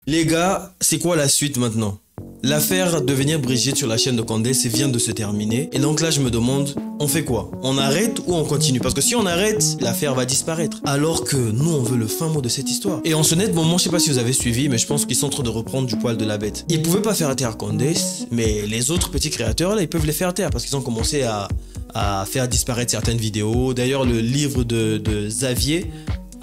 Les gars, c'est quoi la suite maintenant? L'affaire Devenir Brigitte sur la chaîne de Candace vient de se terminer. Et donc là, je me demande, on fait quoi? On arrête ou on continue? Parce que si on arrête, l'affaire va disparaître. Alors que nous, on veut le fin mot de cette histoire. Et en ce net moment, je sais pas si vous avez suivi, mais je pense qu'ils sont en train de reprendre du poil de la bête. Ils pouvaient pas faire taire Candace, mais les autres petits créateurs, là, ils peuvent les faire taire parce qu'ils ont commencé à faire disparaître certaines vidéos. D'ailleurs, le livre de Xavier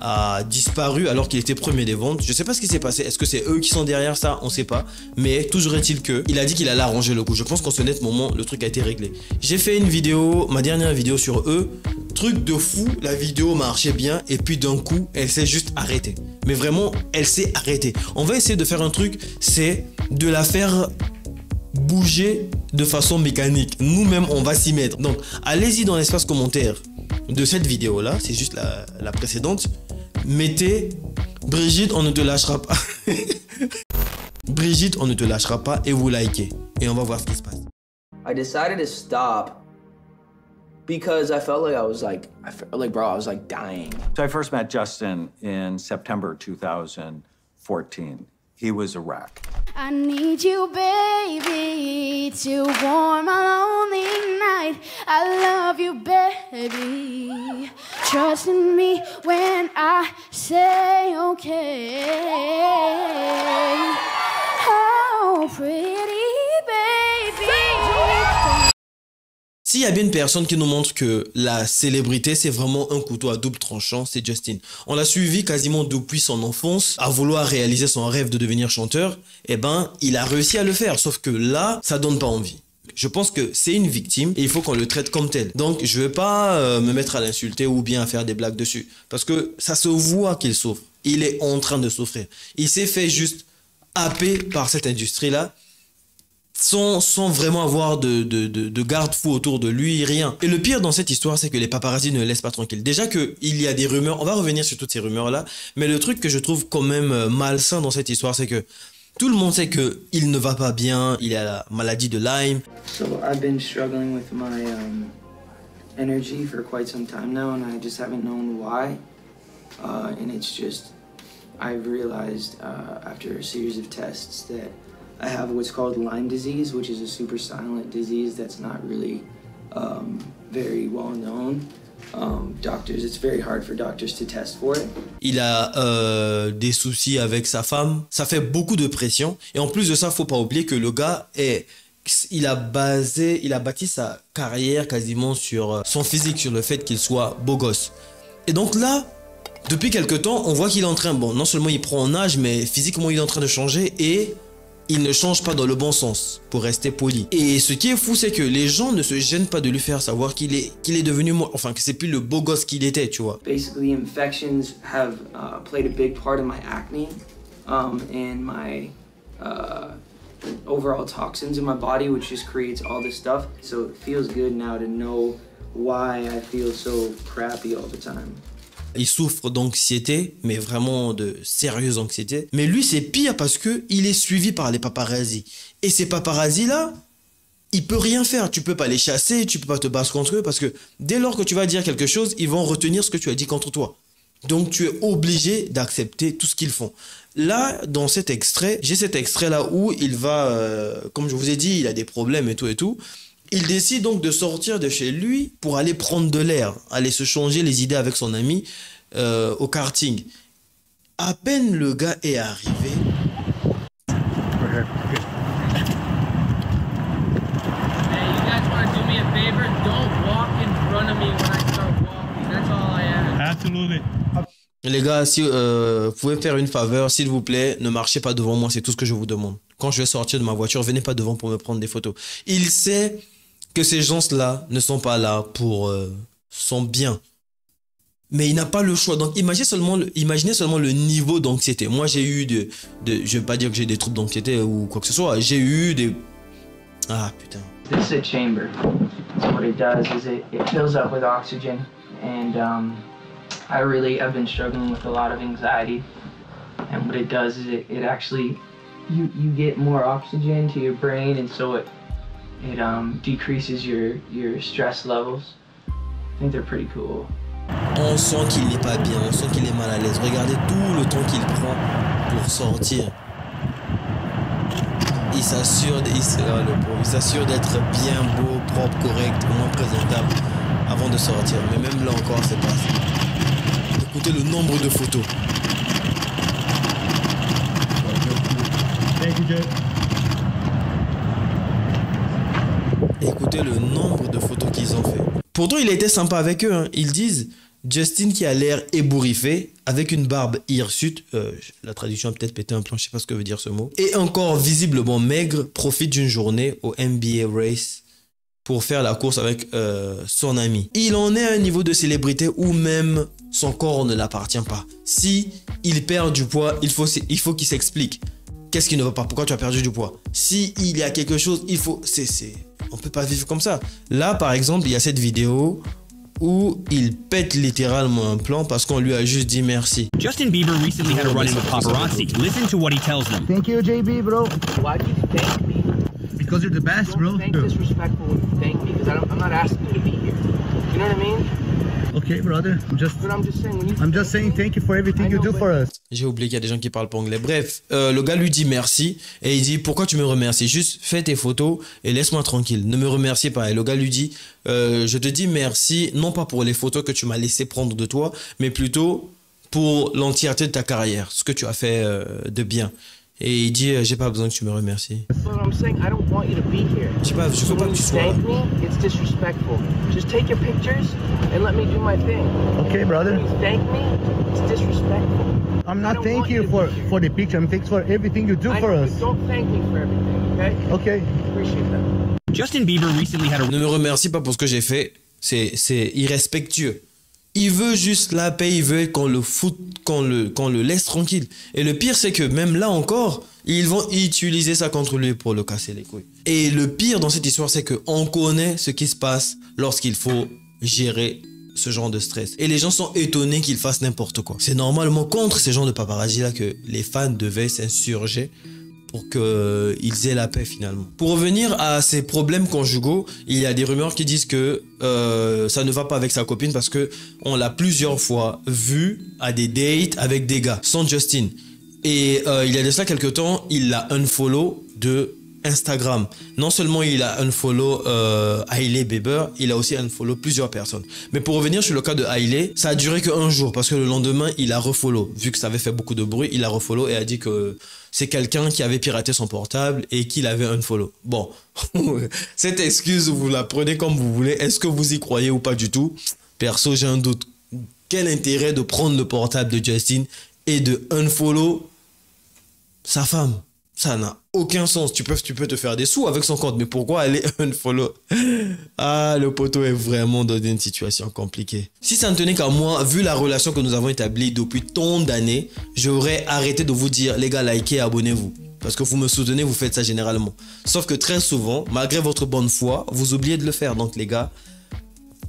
a disparu alors qu'il était premier des ventes. Je sais pas ce qui s'est passé. Est-ce que c'est eux qui sont derrière ça? On sait pas. Mais toujours est-il que il a dit qu'il allait arranger le coup. Je pense qu'en ce net moment, le truc a été réglé. J'ai fait une vidéo, ma dernière vidéo sur eux. Truc de fou, la vidéo marchait bien et puis d'un coup, elle s'est juste arrêtée. Mais vraiment, elle s'est arrêtée. On va essayer de faire un truc, c'est de la faire bouger de façon mécanique. Nous-mêmes, on va s'y mettre. Donc, allez-y dans l'espace commentaire de cette vidéo-là. C'est juste la précédente. Mettez Brigitte, on ne te lâchera pas. Brigitte, on ne te lâchera pas et vous likez. Et on va voir ce qui se passe. I decided to stop because I felt like I was bro, I was like dying. So I first met Justin in September 2014. He was a wreck. I need you, baby, to warm my lonely night. I love you, baby. Trust in me when I say okay. Oh, pretty baby. S'il y a bien une personne qui nous montre que la célébrité, c'est vraiment un couteau à double tranchant, c'est Justin. On l'a suivi quasiment depuis son enfance à vouloir réaliser son rêve de devenir chanteur. Eh ben, il a réussi à le faire, sauf que là, ça donne pas envie. Je pense que c'est une victime et il faut qu'on le traite comme tel. Donc, je vais pas me mettre à l'insulter ou bien à faire des blagues dessus. Parce que ça se voit qu'il souffre. Il est en train de souffrir. Il s'est fait juste happer par cette industrie-là. Sans vraiment avoir de garde-fou autour de lui, rien. Et le pire dans cette histoire, c'est que les paparazzis ne le laissent pas tranquille. Déjà qu'il y a des rumeurs, on va revenir sur toutes ces rumeurs-là, mais le truc que je trouve quand même malsain dans cette histoire, c'est que tout le monde sait qu'il ne va pas bien, il a la maladie de Lyme. So I've been struggling with my energy for quite some time now, and I just haven't known why. And it's just, I've realized after a series of tests that I have what's called Lyme disease, which is a super silent disease that's not really very well known. It's very hard for doctors to test for it. Il a des soucis avec sa femme, ça fait beaucoup de pression. Et en plus de ça, faut pas oublier que le gars il a bâti sa carrière quasiment sur son physique, sur le fait qu'il soit beau gosse. Et donc là, depuis quelque temps, on voit qu'il est en train, bon, non seulement il prend en âge, mais physiquement il est en train de changer et il ne change pas dans le bon sens, pour rester poli. Et ce qui est fou, c'est que les gens ne se gênent pas de lui faire savoir qu'il est devenu, enfin que c'est plus le beau gosse qu'il était, tu vois. Basically, infections have played a big part in my acne and my overall toxins in my body, which just creates all this stuff. So it feels good now to know why I feel so crappy all the time. Il souffre d'anxiété, mais vraiment de sérieuse anxiété. Mais lui, c'est pire parce que il est suivi par les paparazzis. Et ces paparazzis-là, il peut rien faire. Tu peux pas les chasser, tu peux pas te battre contre eux parce que dès lors que tu vas dire quelque chose, ils vont retenir ce que tu as dit contre toi. Donc tu es obligé d'accepter tout ce qu'ils font. Là, dans cet extrait, j'ai cet extrait-là où il va, comme je vous ai dit, il a des problèmes et tout et tout. Il décide donc de sortir de chez lui pour aller prendre de l'air, aller se changer les idées avec son ami au karting. À peine le gars est arrivé. Les gars, si vous pouvez me faire une faveur, s'il vous plaît, ne marchez pas devant moi, c'est tout ce que je vous demande. Quand je vais sortir de ma voiture, venez pas devant pour me prendre des photos. Il sait que ces gens-là ne sont pas là pour son bien. Mais il n'a pas le choix. Donc imaginez seulement le niveau d'anxiété. Moi j'ai eu je vais pas dire que j'ai des troubles d'anxiété ou quoi que ce soit. J'ai eu des... Ah putain. This is a chamber. So what it does is it fills up with oxygen, and I've been struggling with a lot of anxiety. And what it does is it actually, you get more oxygen to your brain, and so it decreases your stress levels. I think they're pretty cool. On sent qu'il n'est pas bien, on sent qu'il est mal à l'aise. Regardez tout le temps qu'il prend pour sortir. il s'assure il s'assure d'être bien beau, propre, correct, au moins présentable avant de sortir. Mais même là encore, c'est pas assez. Écoutez le nombre de photos. Écoutez le nombre de photos qu'ils ont fait. Pourtant, il a été sympa avec eux. Hein. Ils disent Justin qui a l'air ébouriffé, avec une barbe hirsute. La traduction a peut-être pété un plomb, je sais pas ce que veut dire ce mot. Et encore visiblement maigre, profite d'une journée au NBA Race pour faire la course avec son ami. Il en est à un niveau de célébrité où même son corps ne l'appartient pas. Si il perd du poids, il faut qu'il s'explique. Qu'est-ce qui ne va pas? Pourquoi tu as perdu du poids? Si il y a quelque chose, il faut... On peut pas vivre comme ça. Là, par exemple, il y a cette vidéo où il pète littéralement un plan parce qu'on lui a juste dit merci. Justin Bieber recently had a run-in with paparazzi. Listen to what he tells them. Thank you, JB, bro. Why'd you thank me? Because you're the best, bro. Thank disrespectful when you thank me because I'm not asking you to be here. You know what I mean? Okay, brother. But I'm just saying thank you for everything you do for us. J'ai oublié qu'il y a des gens qui parlent pas anglais. Bref, le gars lui dit merci et il dit pourquoi tu me remercies? Juste fais tes photos et laisse-moi tranquille. Ne me remercie pas. Et le gars lui dit je te dis merci non pas pour les photos que tu m'as laissé prendre de toi, mais plutôt pour l'entièreté de ta carrière, ce que tu as fait de bien. Et il dit j'ai pas besoin que tu me remercies. That's what I'm saying. I don't want you to be here. Je veux pas que tu sois là. Thank me, it's disrespectful. Just take your pictures and let me do my thing. Okay, brother. When you thank me, it's disrespectful. I'm not thanking you for the picture. I'm thanks for everything you do for us. Don't thank me for everything, okay? Okay. Appreciate that. Justin Bieber recently had a Ne me remercie pas pour ce que j'ai fait. C'est irrespectueux. Il veut juste la paix, il veut qu'on le foute, qu'on le laisse tranquille. Et le pire, c'est que même là encore, ils vont utiliser ça contre lui pour le casser les couilles. Et le pire dans cette histoire, c'est qu'on connaît ce qui se passe lorsqu'il faut gérer ce genre de stress. Et les gens sont étonnés qu'il fasse n'importe quoi. C'est normalement contre ces genres de paparazzi-là que les fans devaient s'insurger pour qu'ils aient la paix finalement. Pour revenir à ces problèmes conjugaux, il y a des rumeurs qui disent que ça ne va pas avec sa copine parce que on l'a plusieurs fois vu à des dates avec des gars, sans Justin. Et il y a de ça quelques temps, il l'a unfollow de Instagram. Non seulement il a unfollow Hailey Bieber, il a aussi unfollow plusieurs personnes. Mais pour revenir sur le cas de Hailey, ça a duré qu'un jour parce que le lendemain, il a refollow. Vu que ça avait fait beaucoup de bruit, il a refollow et a dit que c'est quelqu'un qui avait piraté son portable et qu'il avait unfollow. Bon, cette excuse, vous la prenez comme vous voulez. Est-ce que vous y croyez ou pas du tout? Perso, j'ai un doute. Quel intérêt de prendre le portable de Justin et de unfollow sa femme? Ça n'a aucun sens. Tu peux te faire des sous avec son compte, mais pourquoi aller unfollow? Ah, le poteau est vraiment dans une situation compliquée. Si ça ne tenait qu'à moi, vu la relation que nous avons établie depuis tant d'années, j'aurais arrêté de vous dire, les gars, likez et abonnez-vous. Parce que vous me soutenez, vous faites ça généralement. Sauf que très souvent, malgré votre bonne foi, vous oubliez de le faire. Donc les gars,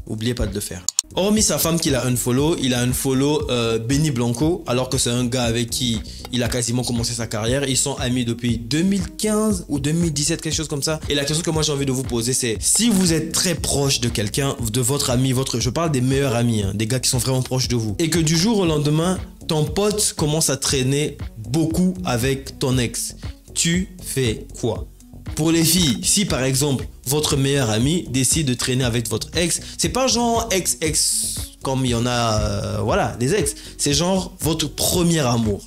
oubliez pas de le faire. Hormis sa femme qu'il a unfollow, il a unfollow Benny Blanco, alors que c'est un gars avec qui il a quasiment commencé sa carrière. Ils sont amis depuis 2015 ou 2017, quelque chose comme ça. Et la question que moi j'ai envie de vous poser, c'est si vous êtes très proche de quelqu'un, de votre ami, je parle des meilleurs amis, hein, des gars qui sont vraiment proches de vous, et que du jour au lendemain, ton pote commence à traîner beaucoup avec ton ex, tu fais quoi? Pour les filles, si par exemple votre meilleur ami décide de traîner avec votre ex, c'est pas genre ex comme il y en a, voilà, des ex. C'est genre votre premier amour.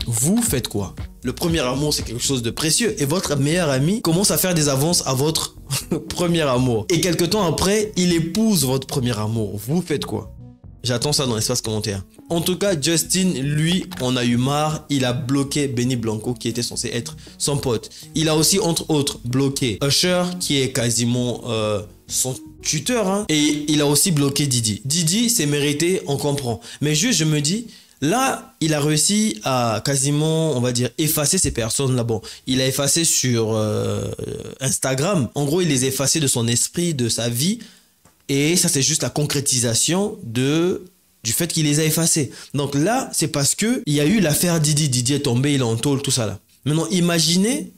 Vous faites quoi? Le premier amour, c'est quelque chose de précieux. Et votre meilleur ami commence à faire des avances à votre premier amour. Et quelque temps après, il épouse votre premier amour. Vous faites quoi? J'attends ça dans l'espace commentaire. En tout cas, Justin, lui, on a eu marre. Il a bloqué Benny Blanco, qui était censé être son pote. Il a aussi, entre autres, bloqué Usher, qui est quasiment son tuteur. Hein. Et il a aussi bloqué Didi. Didi, c'est mérité, on comprend. Mais juste, je me dis, là, il a réussi à quasiment, on va dire, effacer ces personnes-là. Bon, il a effacé sur Instagram. En gros, il les a effacés de son esprit, de sa vie. Et ça, c'est juste la concrétisation du fait qu'il les a effacés. Donc là, c'est parce qu'il y a eu l'affaire Didi. Didi est tombé, il est en tôle, tout ça là. Maintenant, imaginez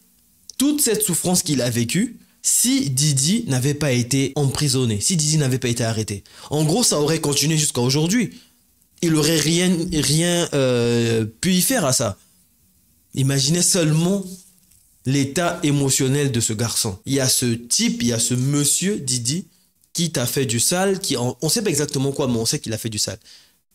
toute cette souffrance qu'il a vécue si Didi n'avait pas été emprisonné, si Didi n'avait pas été arrêté. En gros, ça aurait continué jusqu'à aujourd'hui. Il n'aurait rien pu y faire à ça. Imaginez seulement l'état émotionnel de ce garçon. Il y a ce type, il y a ce monsieur Didi qui t'a fait du sale, on sait pas exactement quoi, mais on sait qu'il a fait du sale,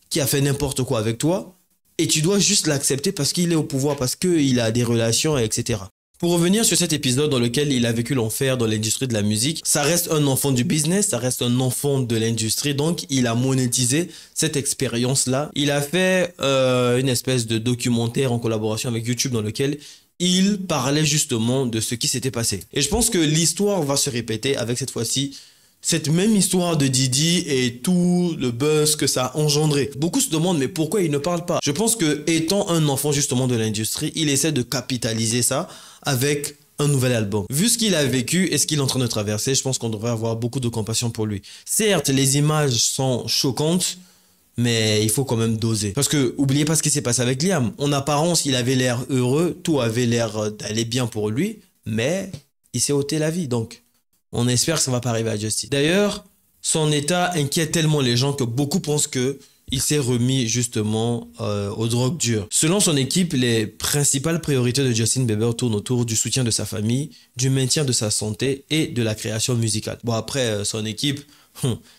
qui a fait n'importe quoi avec toi, et tu dois juste l'accepter parce qu'il est au pouvoir, parce qu'il a des relations, etc. Pour revenir sur cet épisode dans lequel il a vécu l'enfer dans l'industrie de la musique, ça reste un enfant du business, ça reste un enfant de l'industrie, donc il a monétisé cette expérience-là. Il a fait une espèce de documentaire en collaboration avec YouTube dans lequel il parlait justement de ce qui s'était passé. Et je pense que l'histoire va se répéter avec cette fois-ci cette même histoire de Didi et tout le buzz que ça a engendré. Beaucoup se demandent mais pourquoi il ne parle pas? Je pense que étant un enfant justement de l'industrie, il essaie de capitaliser ça avec un nouvel album. Vu ce qu'il a vécu et ce qu'il est en train de traverser, je pense qu'on devrait avoir beaucoup de compassion pour lui. Certes, les images sont choquantes, mais il faut quand même doser. Parce que, oubliez pas ce qui s'est passé avec Liam. En apparence, il avait l'air heureux, tout avait l'air d'aller bien pour lui, mais il s'est ôté la vie, donc on espère que ça va pas arriver à Justin. D'ailleurs, son état inquiète tellement les gens que beaucoup pensent que il s'est remis justement aux drogues dures. Selon son équipe, les principales priorités de Justin Bieber tournent autour du soutien de sa famille, du maintien de sa santé et de la création musicale. Bon, après, son équipe,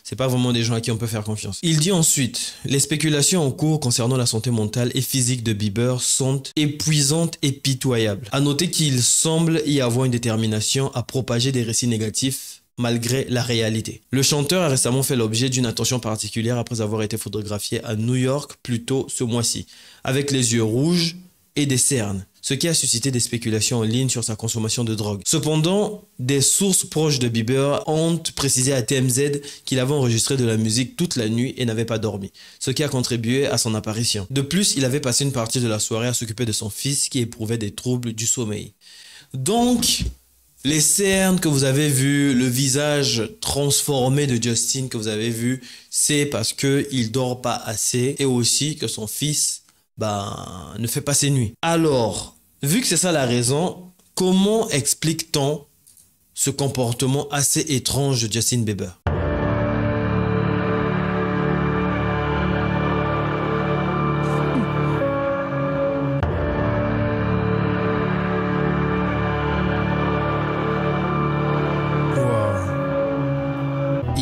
c'est pas vraiment des gens à qui on peut faire confiance. Il dit ensuite, les spéculations en cours concernant la santé mentale et physique de Bieber sont épuisantes et pitoyables. À noter qu'il semble y avoir une détermination à propager des récits négatifs malgré la réalité. Le chanteur a récemment fait l'objet d'une attention particulière après avoir été photographié à New York plus tôt ce mois-ci, avec les yeux rouges et des cernes, ce qui a suscité des spéculations en ligne sur sa consommation de drogue. Cependant, des sources proches de Bieber ont précisé à TMZ qu'il avait enregistré de la musique toute la nuit et n'avait pas dormi, ce qui a contribué à son apparition. De plus, il avait passé une partie de la soirée à s'occuper de son fils qui éprouvait des troubles du sommeil. Donc, les cernes que vous avez vues, le visage transformé de Justin que vous avez vu, c'est parce qu'il dort pas assez et aussi que son fils ne fait pas ses nuits. Alors, vu que c'est ça la raison, comment explique-t-on ce comportement assez étrange de Justin Bieber?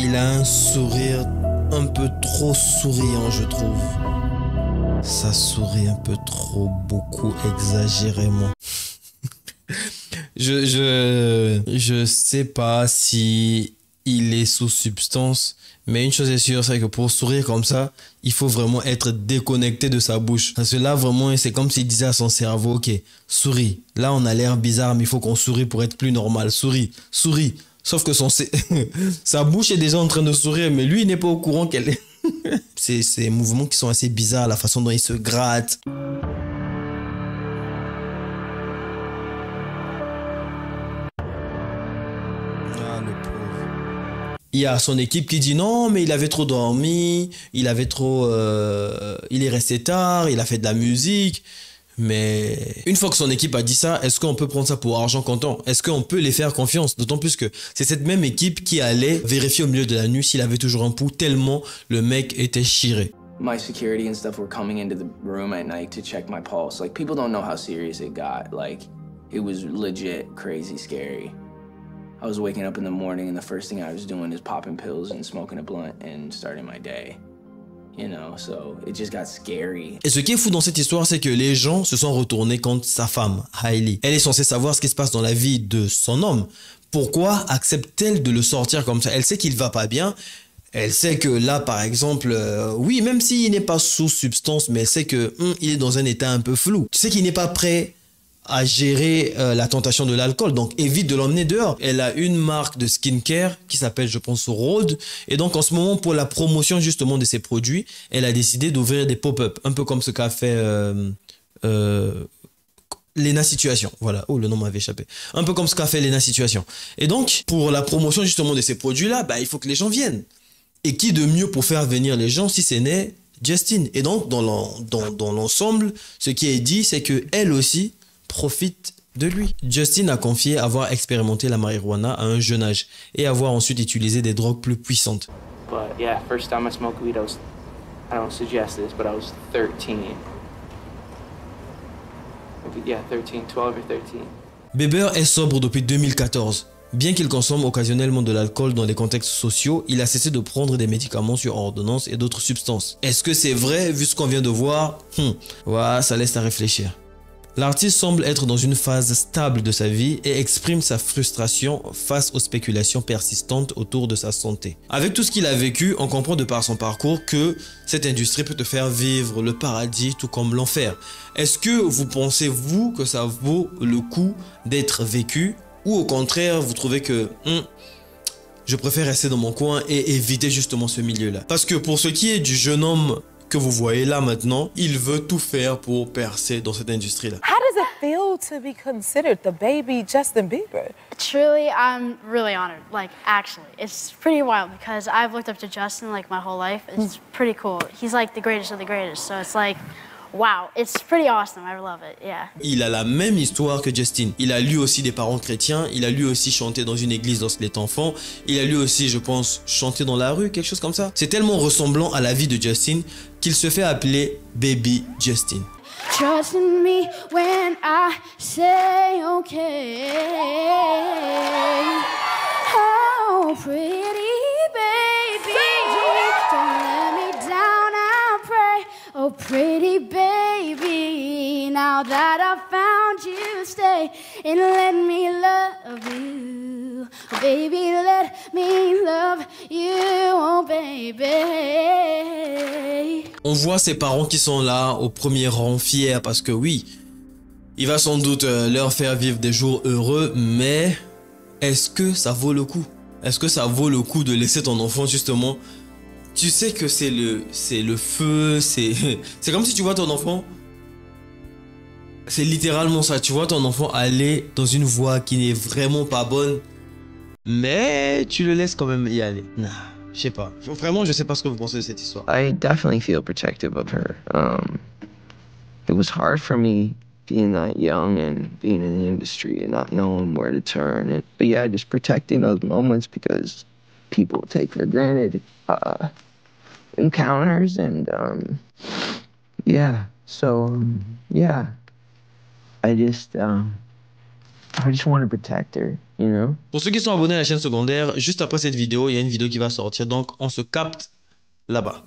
Il a un sourire un peu trop souriant, je trouve. Ça sourit un peu trop, beaucoup, exagérément. Je sais pas si il est sous substance, mais une chose est sûre, c'est que pour sourire comme ça, il faut vraiment être déconnecté de sa bouche. Parce que là, vraiment, c'est comme s'il disait à son cerveau, ok, souris. Là, on a l'air bizarre, mais il faut qu'on sourie pour être plus normal. Souris, souris. Sauf que sa bouche est déjà en train de sourire, mais lui, il n'est pas au courant qu'elle est... C'est ces mouvements qui sont assez bizarres, la façon dont il se gratte. Ah, le pauvre. Il y a son équipe qui dit non, mais il avait trop dormi, il est resté tard, il a fait de la musique. Mais une fois que son équipe a dit ça, est-ce qu'on peut prendre ça pour argent comptant? Est-ce qu'on peut les faire confiance? D'autant plus que c'est cette même équipe qui allait vérifier au milieu de la nuit s'il avait toujours un pouls, tellement le mec était chiré. My security and stuff were coming into the room at night to check my pulse. Like, people don't know how serious it got. Like, it was legit crazy scary. I was waking up in the morning and the first thing I was doing is popping pills and smoking a blunt and starting my day. You know, so it just got scary. Et ce qui est fou dans cette histoire, c'est que les gens se sont retournés contre sa femme, Hailey. Elle est censée savoir ce qui se passe dans la vie de son homme. Pourquoi accepte-t-elle de le sortir comme ça? Elle sait qu'il va pas bien. Elle sait que là, par exemple, oui, même s'il n'est pas sous substance, mais elle sait que il est dans un état un peu flou. Tu sais qu'il n'est pas prêt à gérer la tentation de l'alcool, donc évite de l'emmener dehors. Elle a une marque de skincare qui s'appelle, je pense, Rhode, et donc en ce moment, pour la promotion justement de ses produits, elle a décidé d'ouvrir des pop-up, un peu comme ce qu'a fait Lena Situation. Voilà, oh, le nom m'avait échappé. Un peu comme ce qu'a fait Lena Situation. Et donc, pour la promotion justement de ces produits-là, il faut que les gens viennent. Et qui de mieux pour faire venir les gens si ce n'est Justin? Et donc, dans l'ensemble, ce qui est dit, c'est que elle aussi profite de lui. Justin a confié avoir expérimenté la marijuana à un jeune âge et avoir ensuite utilisé des drogues plus puissantes. But yeah, first time I smoked weed, I don't suggest this, but I was 13. Maybe, yeah, 13, 12 or 13. Bieber est sobre depuis 2014. Bien qu'il consomme occasionnellement de l'alcool dans des contextes sociaux, il a cessé de prendre des médicaments sur ordonnance et d'autres substances. Est-ce que c'est vrai vu ce qu'on vient de voir? Ouais, ça laisse à réfléchir. L'artiste semble être dans une phase stable de sa vie et exprime sa frustration face aux spéculations persistantes autour de sa santé. Avec tout ce qu'il a vécu, on comprend de par son parcours que cette industrie peut te faire vivre le paradis tout comme l'enfer. Est-ce que vous pensez, vous, que ça vaut le coup d'être vécu ou au contraire, vous trouvez que je préfère rester dans mon coin et éviter justement ce milieu-là? Parce que pour ce qui est du jeune homme que vous voyez là maintenant, il veut tout faire pour percer dans cette industrie-là. How does it feel to be considered the baby Justin Bieber? Truly, I'm really honored. Like, actually, it's pretty wild because I've looked up to Justin like my whole life. It's pretty cool. He's like the greatest of the greatest. So it's like, wow, it's pretty awesome. I love it, yeah. Il a la même histoire que Justin. Il a lui aussi des parents chrétiens. Il a lui aussi chanté dans une église lorsqu'il était enfant. Il a lui aussi, je pense, chanté dans la rue, quelque chose comme ça. C'est tellement ressemblant à la vie de Justin qu'il se fait appeler Baby Justin. Trust in me when I say okay. Oh, pretty baby, don't let me down, I pray. Oh, pretty baby, now that I found you, stay and let me love you. Oh, baby, let me love you, oh baby. On voit ses parents qui sont là au premier rang fiers parce que oui, il va sans doute leur faire vivre des jours heureux, mais est-ce que ça vaut le coup? Est-ce que ça vaut le coup de laisser ton enfant justement? Tu sais que c'est le feu, c'est comme si tu vois ton enfant. C'est littéralement ça, tu vois ton enfant aller dans une voie qui n'est vraiment pas bonne, mais tu le laisses quand même y aller. Nah, je sais pas. Vraiment, je sais pas ce que vous pensez de cette histoire. I definitely feel protective of her. It was hard for me being that young and being in the industry and not knowing where to turn. But yeah, just protecting those moments because people take for granted encounters and yeah. So yeah, I just want to protect her, you know. Pour ceux qui sont abonnés à la chaîne secondaire, juste après cette vidéo, il y a une vidéo qui va sortir, donc on se capte là-bas.